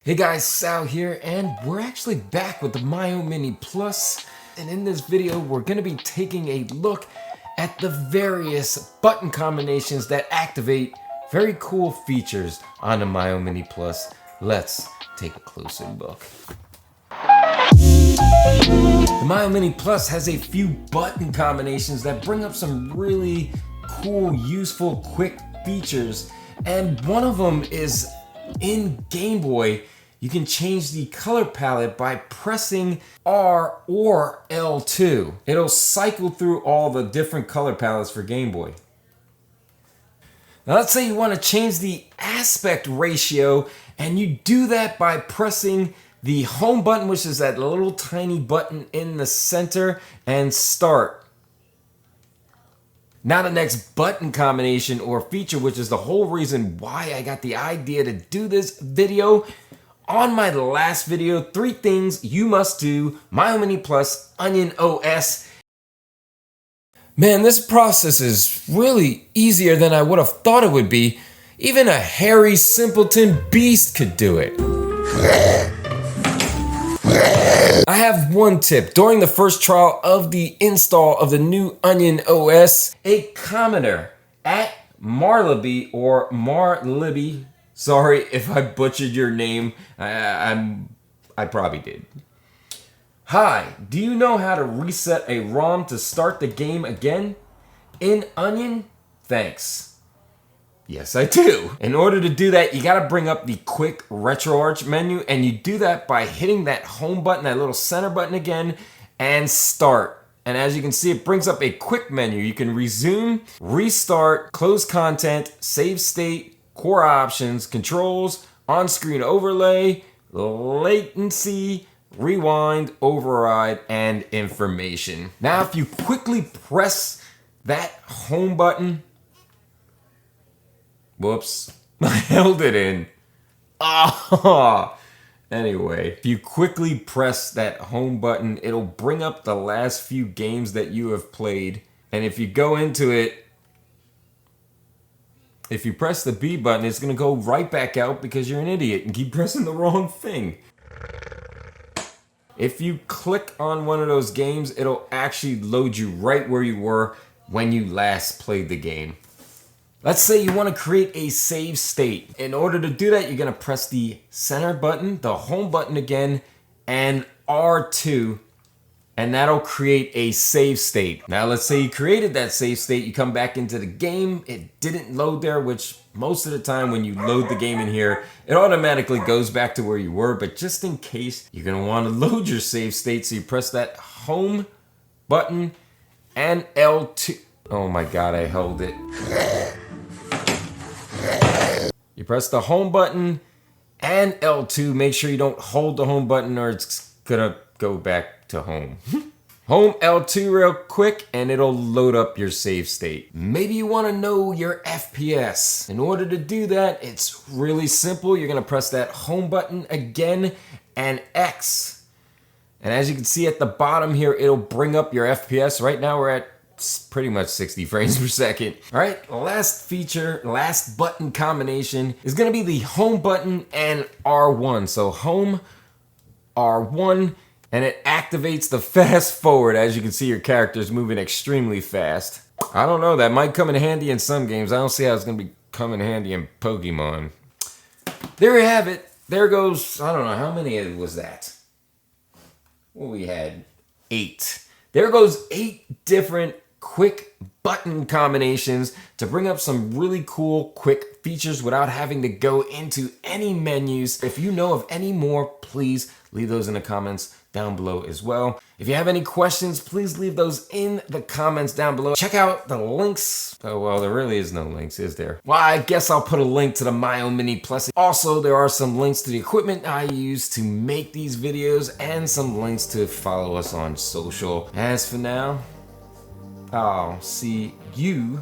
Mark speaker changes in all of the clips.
Speaker 1: Hey guys, Sal here, and we're actually back with the Miyoo Mini Plus. And in this video, we're gonna be taking a look at the various button combinations that activate very cool features on the Miyoo Mini Plus. Let's take a closer look. The Miyoo Mini Plus has a few button combinations that bring up some really cool, useful, quick features. And one of them is in Gameboy, you can change the color palette by pressing R or L2. It'll cycle through all the different color palettes for Gameboy. Now let's say you want to change the aspect ratio, and you do that by pressing the home button, which is that little tiny button in the center, and start. Now the next button combination or feature, which is the whole reason why I got the idea to do this video. On my last video, 3 things you must do, Miyoo Mini Plus, Onion OS. Man, this process is really easier than I would have thought it would be. Even a hairy simpleton beast could do it. I have one tip. During the first trial of the install of the new Onion OS, a commenter at Marlibby or Marlibby, sorry if I butchered your name, I probably did. Hi, do you know how to reset a ROM to start the game again? In Onion? Thanks. Yes, I do. In order to do that, you gotta bring up the quick RetroArch menu, and you do that by hitting that home button, that little center button again, and start. And as you can see, it brings up a quick menu. You can resume, restart, close content, save state, core options, controls, on-screen overlay, latency, rewind, override, and information. Now, if you quickly press that home button, whoops, I held it in. Anyway, if you quickly press that home button, it'll bring up the last few games that you have played. And if you go into it, if you press the B button, it's gonna go right back out because you're an idiot and keep pressing the wrong thing. If you click on one of those games, it'll actually load you right where you were when you last played the game. Let's say you want to create a save state. In order to do that, you're going to press the center button, the home button again, and R2, and that'll create a save state. Now, let's say you created that save state, you come back into the game, it didn't load there, which most of the time when you load the game in here, it automatically goes back to where you were, but just in case, you're going to want to load your save state, so you press that home button and L2. Oh my God, I held it. You press the home button and L2. Make sure you don't hold the home button or it's gonna go back to home. Home L2 real quick and it'll load up your save state. Maybe you wanna know your FPS. In order to do that, it's really simple. You're gonna press that home button again and X. And as you can see at the bottom here, it'll bring up your FPS. Right now we're at pretty much 60 frames per second. All right, last feature, last button combination is gonna be the home button and R1. So home, R1, and it activates the fast forward. As you can see, your character is moving extremely fast. I don't know, that might come in handy in some games. I don't see how it's gonna come in handy in Pokemon. There you have it. There goes, I don't know, how many was that? Well, we had 8. There goes 8 different quick button combinations to bring up some really cool quick features without having to go into any menus. If you know of any more, please leave those in the comments down below as well. If you have any questions, please leave those in the comments down below. Check out the links. Oh, well, there really is no links, is there? Well, I guess I'll put a link to the Miyoo Mini Plus. Also, there are some links to the equipment I use to make these videos and some links to follow us on social. As for now, I'll see you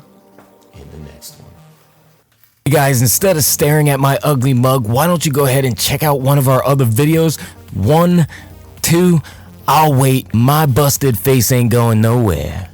Speaker 1: in the next one. Hey guys, instead of staring at my ugly mug, why don't you go ahead and check out one of our other videos? 1, 2, I'll wait. My busted face ain't going nowhere.